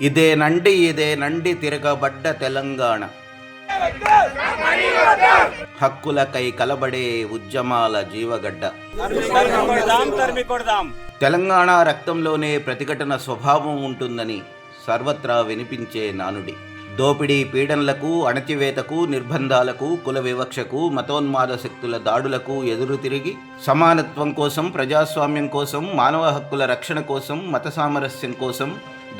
ఇదేనండి తిరగబడ్డ తెలంగాణ, హక్కులకై కలబడే ఉద్యమాల జీవగడ్డ. తెలంగాణ రక్తంలోనే ప్రతిఘటన స్వభావం ఉంటుందని సర్వత్రా వినిపించే నానుడి. దోపిడీ పీడనలకు, అణచివేతకు, నిర్బంధాలకు, కుల వివక్షకు, మతోన్మాద శక్తుల దాడులకు ఎదురు తిరిగి సమానత్వం కోసం, ప్రజాస్వామ్యం కోసం, మానవ హక్కుల రక్షణ కోసం, మత సామరస్యం కోసం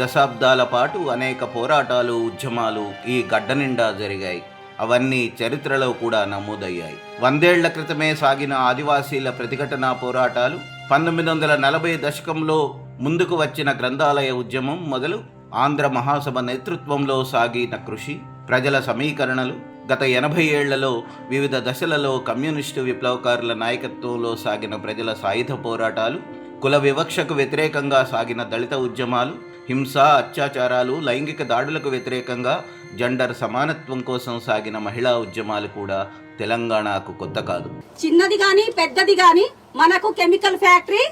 దశాబ్దాల పాటు అనేక పోరాటాలు, ఉద్యమాలు ఈ గడ్డ నిండా జరిగాయి. అవన్నీ చరిత్రలో కూడా నమోదయ్యాయి. 100 ఏళ్ల క్రితమే సాగిన ఆదివాసీల ప్రతిఘటనా పోరాటాలు, 1940 దశకంలో ముందుకు వచ్చిన గ్రంథాలయ ఉద్యమం మొదలు ఆంధ్ర మహాసభ నేతృత్వంలో సాగిన కృషి, ప్రజల సమీకరణలు, గత 80 ఏళ్లలో వివిధ దశలలో కమ్యూనిస్టు విప్లవకారుల నాయకత్వంలో సాగిన ప్రజల సాయుధ పోరాటాలు, కుల వివక్షకు వ్యతిరేకంగా సాగిన దళిత ఉద్యమాలు, హింస, అత్యాచారాలు, లైంగిక దాడులకు వ్యతిరేకంగా జెండర్ సమానత్వం కోసం సాగిన మహిళా ఉద్యమాలు కూడా తెలంగాణకు కొత్త కాదు. చిన్నది గాని పెద్దది గాని మనకు కెమికల్ ఫ్యాక్టరీ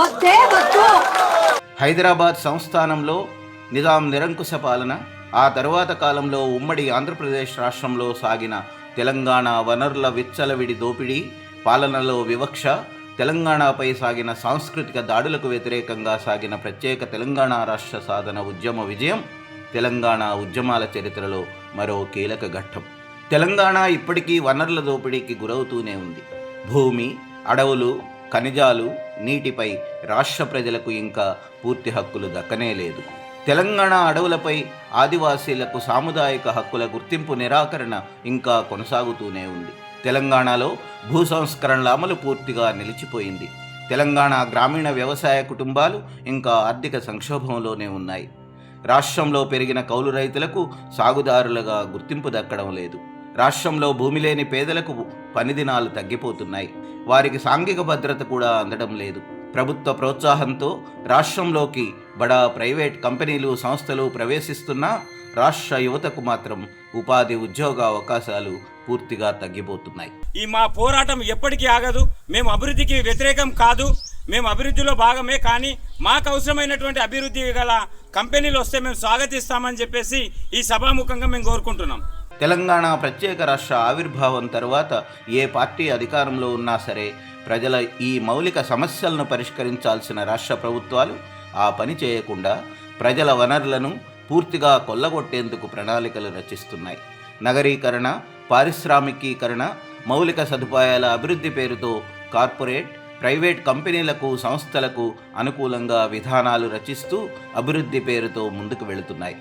వద్దే వద్దు. హైదరాబాద్ సంస్థానంలో నిజాం నిరంకుశ పాలన, ఆ తరువాత కాలంలో ఉమ్మడి ఆంధ్రప్రదేశ్ రాష్ట్రంలో సాగిన తెలంగాణ వనరుల విచ్చలవిడి దోపిడీ, పాలనలో వివక్ష, తెలంగాణపై సాగిన సాంస్కృతిక దాడులకు వ్యతిరేకంగా సాగిన ప్రత్యేక తెలంగాణ రాష్ట్ర సాధన ఉద్యమ విజయం తెలంగాణ ఉద్యమాల చరిత్రలో మరో కీలక ఘట్టం. తెలంగాణ ఇప్పటికీ వనరుల దోపిడీకి గురవుతూనే ఉంది. భూమి, అడవులు, ఖనిజాలు, నీటిపై రాష్ట్ర ప్రజలకు ఇంకా పూర్తి హక్కులు దక్కనే లేదు. తెలంగాణ అడవులపై ఆదివాసీలకు సాముదాయిక హక్కుల గుర్తింపు నిరాకరణ ఇంకా కొనసాగుతూనే ఉంది. తెలంగాణలో భూ సంస్కరణల అమలు పూర్తిగా నిలిచిపోయింది. తెలంగాణ గ్రామీణ వ్యవసాయ కుటుంబాలు ఇంకా ఆర్థిక సంక్షోభంలోనే ఉన్నాయి. రాష్ట్రంలో పెరిగిన కౌలు రైతులకు సాగుదారులుగా గుర్తింపు దక్కడం లేదు. రాష్ట్రంలో భూమి లేని పేదలకు పని దినాలు తగ్గిపోతున్నాయి. వారికి సాంఘిక భద్రత కూడా అందడం లేదు. ప్రభుత్వ ప్రోత్సాహంతో రాష్ట్రంలోకి బడా ప్రైవేట్ కంపెనీలు, సంస్థలు ప్రవేశిస్తున్నా రాష్ట్ర యువతకు మాత్రం ఉపాధి, ఉద్యోగ అవకాశాలు పూర్తిగా తగ్గిపోతున్నాయి. ఈ మా పోరాటం ఎప్పటికీ ఆగదు. మేము అభివృద్ధికి వ్యతిరేకం కాదు, మేము అభివృద్ధిలో భాగమే. కానీ మాకు అవసరమైనటువంటి అభివృద్ధి గల కంపెనీలు వస్తే మేము స్వాగతిస్తామని చెప్పేసి ఈ సభాముఖంగా మేము కోరుకుంటున్నాం. తెలంగాణ ప్రత్యేక రాష్ట్ర ఆవిర్భావం తర్వాత ఏ పార్టీ అధికారంలో ఉన్నా సరే ప్రజల ఈ మౌలిక సమస్యలను పరిష్కరించాల్సిన రాష్ట్ర ప్రభుత్వాలు ఆ పని చేయకుండా ప్రజల వనరులను పూర్తిగా కొల్లగొట్టేందుకు ప్రణాళికలు రచిస్తున్నాయి. నగరీకరణ, పారిశ్రామికీకరణ, మౌలిక సదుపాయాల అభివృద్ధి పేరుతో కార్పొరేట్, ప్రైవేట్ కంపెనీలకు, సంస్థలకు అనుకూలంగా విధానాలు రచిస్తూ అభివృద్ధి పేరుతో ముందుకు వెళుతున్నాయి.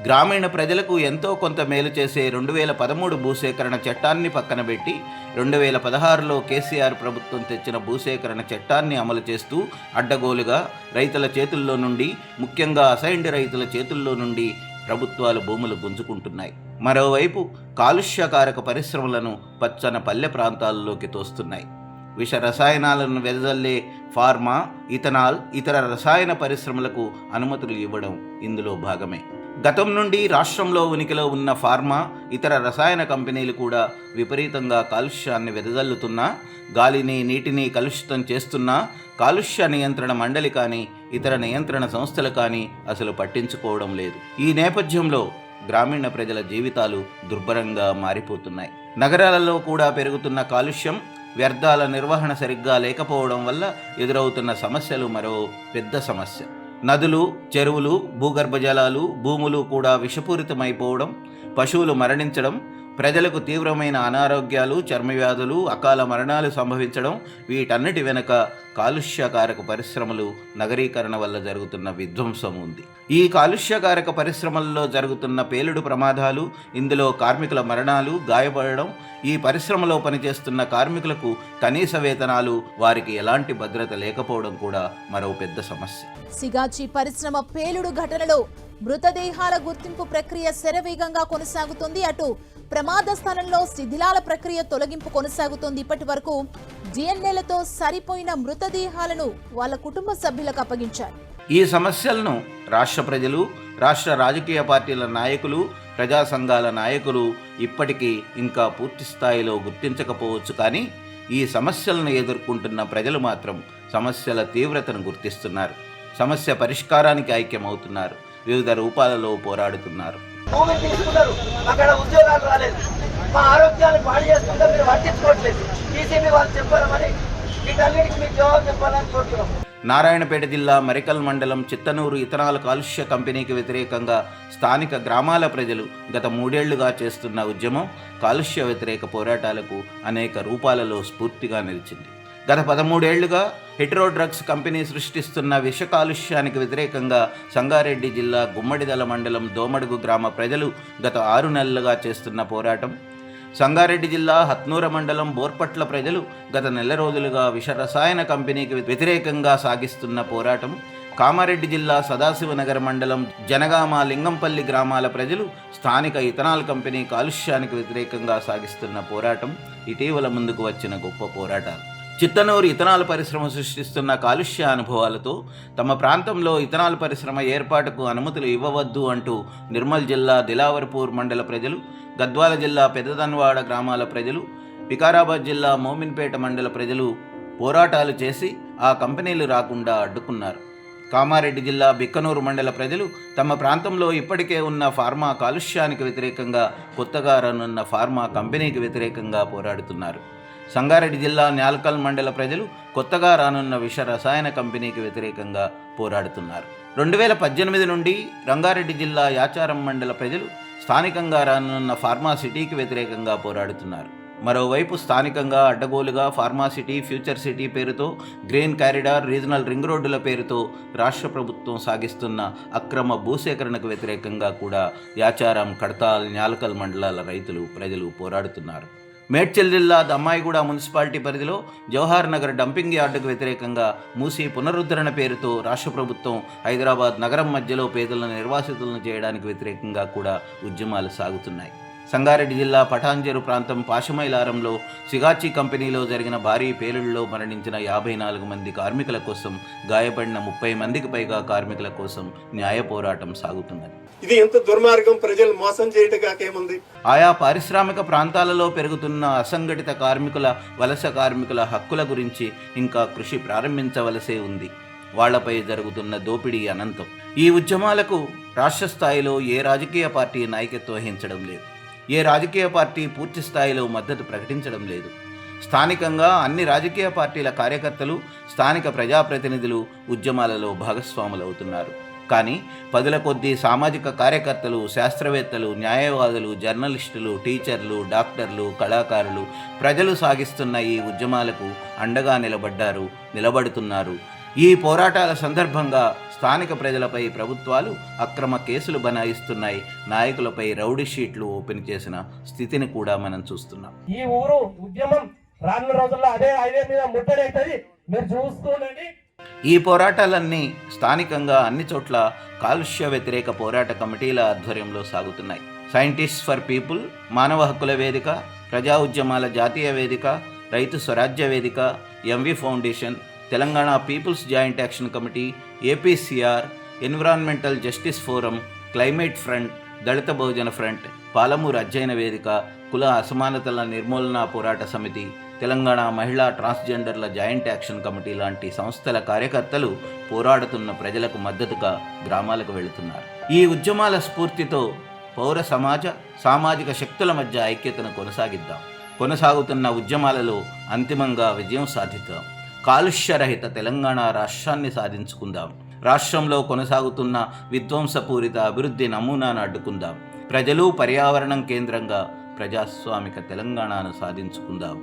గ్రామీణ ప్రజలకు ఎంతో కొంత మేలు చేసే 2013 భూసేకరణ చట్టాన్ని పక్కన పెట్టి 2016లో కేసీఆర్ ప్రభుత్వం తెచ్చిన భూసేకరణ చట్టాన్ని అమలు చేస్తూ అడ్డగోలుగా రైతుల చేతుల్లో నుండి, ముఖ్యంగా అసైన్డ్ రైతుల చేతుల్లో నుండి ప్రభుత్వాలు భూములు గుంజుకుంటున్నాయి. మరోవైపు కాలుష్యకారక పరిశ్రమలను పచ్చన పల్లె ప్రాంతాల్లోకి తోస్తున్నాయి. విష రసాయనాలను వెదజల్లే ఫార్మా, ఇథనాల్, ఇతర రసాయన పరిశ్రమలకు అనుమతులు ఇవ్వడం ఇందులో భాగమే. గతం నుండి రాష్ట్రంలో ఉనికిలో ఉన్న ఫార్మా, ఇతర రసాయన కంపెనీలు కూడా విపరీతంగా కాలుష్యాన్ని వెదజల్లుతున్నా, గాలిని, నీటిని కలుషితం చేస్తున్నా కాలుష్య నియంత్రణ మండలి కానీ, ఇతర నియంత్రణ సంస్థలు కానీ అసలు పట్టించుకోవడం లేదు. ఈ నేపథ్యంలో గ్రామీణ ప్రజల జీవితాలు దుర్భరంగా మారిపోతున్నాయి. నగరాలలో కూడా పెరుగుతున్న కాలుష్యం, వ్యర్థాల నిర్వహణ సరిగ్గా లేకపోవడం వల్ల ఎదురవుతున్న సమస్యలు మరో పెద్ద సమస్య. నదులు, చెరువులు, భూగర్భ జలాలు, భూములు కూడా విషపూరితమైపోవడం, పశువులు మరణించడం, ప్రజలకు తీవ్రమైన అనారోగ్యాలు, చర్మవ్యాధులు, అకాల మరణాలు సంభవించడం, వీటన్నిటి వెనుక కాలుష్యకారక పరిశ్రమలు, నగరీకరణ వల్ల జరుగుతున్న విధ్వంసం ఉంది. ఈ కాలుష్యకారక పరిశ్రమల్లో జరుగుతున్న పేలుడు ప్రమాదాలు, ఇందులో కార్మికుల మరణాలు, గాయపడడం, ఈ పరిశ్రమలో పనిచేస్తున్న కార్మికులకు కనీస వేతనాలు, వారికి ఎలాంటి భద్రత లేకపోవడం కూడా మరో పెద్ద సమస్య. సిగాచి పరిశ్రమ పేలుడు ఘటనలో మృతదేహాల గుర్తింపు ప్రక్రియ శరవేగంగా కొనసాగుతుంది. అటు ప్రమాద స్థలంలో శిథిలాల ప్రక్రియ తొలగింపు కొనసాగుతోంది. ఇప్పటి వరకు డిఎన్ఏలతో సరిపోయిన మృతదేహాలను వాళ్ళ కుటుంబ సభ్యులకు అప్పగించారు. ఈ సమస్యలను రాష్ట్ర ప్రజలు, రాష్ట్ర రాజకీయ పార్టీల నాయకులు, ప్రజా సంఘాల నాయకులు ఇప్పటికీ ఇంకా పూర్తి స్థాయిలో గుర్తించకపోవచ్చు. కానీ ఈ సమస్యలను ఎదుర్కొంటున్న ప్రజలు మాత్రం సమస్యల తీవ్రతను గుర్తిస్తున్నారు, సమస్య పరిష్కారానికి ఐక్యమవుతున్నారు. వివిధ రూపాలలో పోరాడుతున్నారు. భూమి తీసుకున్నారు, అక్కడ ఉద్యోగాలు రాలేదు, మా ఆరోగ్యాన్ని పాడు చేసుకుంటే మీరు పట్టించుకోవట్లేదు. టీసీబీ వాళ్ళు చెప్పారని వీటన్నిటికి మీకు జవాబు చెప్పాలని కోరుతున్నాం. నారాయణపేట జిల్లా మరికల్ మండలం చిత్తనూరు ఇథనాల్ కాలుష్య కంపెనీకి వ్యతిరేకంగా స్థానిక గ్రామాల ప్రజలు గత 3 ఏళ్లుగా చేస్తున్న ఉద్యమం కాలుష్య వ్యతిరేక పోరాటాలకు అనేక రూపాలలో స్ఫూర్తిగా నిలిచింది. గత 13 ఏళ్లుగా హెటరో డ్రగ్స్ కంపెనీ సృష్టిస్తున్న విష కాలుష్యానికి వ్యతిరేకంగా సంగారెడ్డి జిల్లా గుమ్మడిదల మండలం దోమడుగు గ్రామ ప్రజలు గత 6 నెలలుగా చేస్తున్న పోరాటం, సంగారెడ్డి జిల్లా హత్నూర మండలం బోర్పట్ల ప్రజలు గత నెల రోజులుగా విష రసాయన కంపెనీకి వ్యతిరేకంగా సాగిస్తున్న పోరాటం, కామారెడ్డి జిల్లా సదాశివనగర్ మండలం జనగామ లింగంపల్లి గ్రామాల ప్రజలు స్థానిక ఇథనాల్ కంపెనీ కాలుష్యానికి వ్యతిరేకంగా సాగిస్తున్న పోరాటం ఇటీవల ముందుకు వచ్చిన గొప్ప పోరాటాలు. చిత్తనూరు ఇథనాల్ పరిశ్రమ సృష్టిస్తున్న కాలుష్య అనుభవాలతో తమ ప్రాంతంలో ఇథనాల్ పరిశ్రమ ఏర్పాటుకు అనుమతులు ఇవ్వవద్దు అంటూ నిర్మల్ జిల్లా దిలావర్పూర్ మండల ప్రజలు, గద్వాల జిల్లా పెద్దదన్వాడ గ్రామాల ప్రజలు, వికారాబాద్ జిల్లా మోమిన్పేట మండల ప్రజలు పోరాటాలు చేసి ఆ కంపెనీలు రాకుండా అడ్డుకున్నారు. కామారెడ్డి జిల్లా బిక్కనూరు మండల ప్రజలు తమ ప్రాంతంలో ఇప్పటికే ఉన్న ఫార్మా కాలుష్యానికి వ్యతిరేకంగా కొత్తగా రానున్న ఫార్మా కంపెనీకి వ్యతిరేకంగా పోరాడుతున్నారు. సంగారెడ్డి జిల్లా న్యాల్కల్ మండల ప్రజలు కొత్తగా రానున్న విష రసాయన కంపెనీకి వ్యతిరేకంగా పోరాడుతున్నారు. 2018 నుండి రంగారెడ్డి జిల్లా యాచారం మండల ప్రజలు స్థానికంగా రానున్న ఫార్మాసిటీకి వ్యతిరేకంగా పోరాడుతున్నారు. మరోవైపు స్థానికంగా అడ్డగోలుగా ఫార్మాసిటీ, ఫ్యూచర్ సిటీ పేరుతో గ్రీన్ కారిడార్, రీజనల్ రింగ్ రోడ్డుల పేరుతో రాష్ట్ర ప్రభుత్వం సాగిస్తున్న అక్రమ భూసేకరణకు వ్యతిరేకంగా కూడా యాచారం, కడతాల్, న్యాల్కల్ మండలాల రైతులు, ప్రజలు పోరాడుతున్నారు. మేడ్చల్ జిల్లా దమ్మాయిగూడ మున్సిపాలిటీ పరిధిలో జవహర్ నగర్ డంపింగ్ యార్డుకు వ్యతిరేకంగా మూసీ పునరుద్ధరణ పేరుతో రాష్ట్ర ప్రభుత్వం హైదరాబాద్ నగరం మధ్యలో పేదలను నిర్వాసితులను చేయడానికి వ్యతిరేకంగా కూడా ఉద్యమాలు సాగుతున్నాయి. సంగారెడ్డి జిల్లా పటాన్చెరు ప్రాంతం పాషమైలారంలో సిగాచి కంపెనీలో జరిగిన భారీ పేలుళ్లలో మరణించిన 54 మంది కార్మికుల కోసం, గాయపడిన 30 మందికి పైగా కార్మికుల కోసం న్యాయ పోరాటం సాగుతున్నది. ఇది ఎంత దుర్మార్గం, ప్రజలు మోసం చేయటకేముంది. ఆయా పారిశ్రామిక ప్రాంతాలలో పెరుగుతున్న అసంఘటిత కార్మికుల, వలస కార్మికుల హక్కుల గురించి ఇంకా కృషి ప్రారంభించవలసే ఉంది. వాళ్లపై జరుగుతున్న దోపిడీ అనంతం. ఈ ఉద్యమాలకు రాష్ట్ర స్థాయిలో ఏ రాజకీయ పార్టీ నాయకత్వం వహించడం లేదు. ఏ రాజకీయ పార్టీ పూర్తి స్థాయిలో మద్దతు ప్రకటించడం లేదు. స్థానికంగా అన్ని రాజకీయ పార్టీల కార్యకర్తలు, స్థానిక ప్రజాప్రతినిధులు ఉద్యమాలలో భాగస్వాములవుతున్నారు. కానీ పదుల కొద్దీ సామాజిక కార్యకర్తలు, శాస్త్రవేత్తలు, న్యాయవాదులు, జర్నలిస్టులు, టీచర్లు, డాక్టర్లు, కళాకారులు ప్రజలు సాగిస్తున్న ఈ ఉద్యమాలకు అండగా నిలబడ్డారు, నిలబడుతున్నారు. ఈ పోరాటాల సందర్భంగా స్థానిక ప్రజలపై ప్రభుత్వాలు అక్రమ కేసులు బనాయిస్తున్నాయి. నాయకులపై రౌడీ షీట్లు ఓపెన్ చేసిన స్థితిని కూడా మనం చూస్తున్నాం. ఈ ఊరు ఉద్యమం రానున్న రోజుల్లో అదే మీద ముట్టడైతుంది, మీరు చూస్తుండండి. ఈ పోరాటాలన్నీ స్థానికంగా అన్ని చోట్ల కాలుష్య వ్యతిరేక పోరాట కమిటీల ఆధ్వర్యంలో సాగుతున్నాయి. సైంటిస్ట్ ఫర్ పీపుల్, మానవ హక్కుల వేదిక, ప్రజా ఉద్యమాల జాతీయ వేదిక, రైతు స్వరాజ్య వేదిక, M V foundation, Telangana people's joint action committee, APCR, environmental justice forum, climate front, Dalit Bahujan front, Palamuru అధ్యయన వేదిక, కుల అసమానతల నిర్మూలన పోరాట సమితి, తెలంగాణ మహిళా ట్రాన్స్జెండర్ల జాయింట్ యాక్షన్ కమిటీ లాంటి సంస్థల కార్యకర్తలు పోరాడుతున్న ప్రజలకు మద్దతుగా గ్రామాలకు వెళుతున్నారు. ఈ ఉద్యమాల స్ఫూర్తితో పౌర సమాజ, సామాజిక శక్తుల మధ్య ఐక్యతను కొనసాగిద్దాం. కొనసాగుతున్న ఉద్యమాలలో అంతిమంగా విజయం సాధిద్దాం. కాలుష్యరహిత తెలంగాణ రాష్ట్రాన్ని సాధించుకుందాం. రాష్ట్రంలో కొనసాగుతున్న విధ్వంసపూరిత అభివృద్ధి నమూనాను అడ్డుకుందాం. ప్రజలు, పర్యావరణం కేంద్రంగా ప్రజాస్వామిక తెలంగాణను సాధించుకుందాం.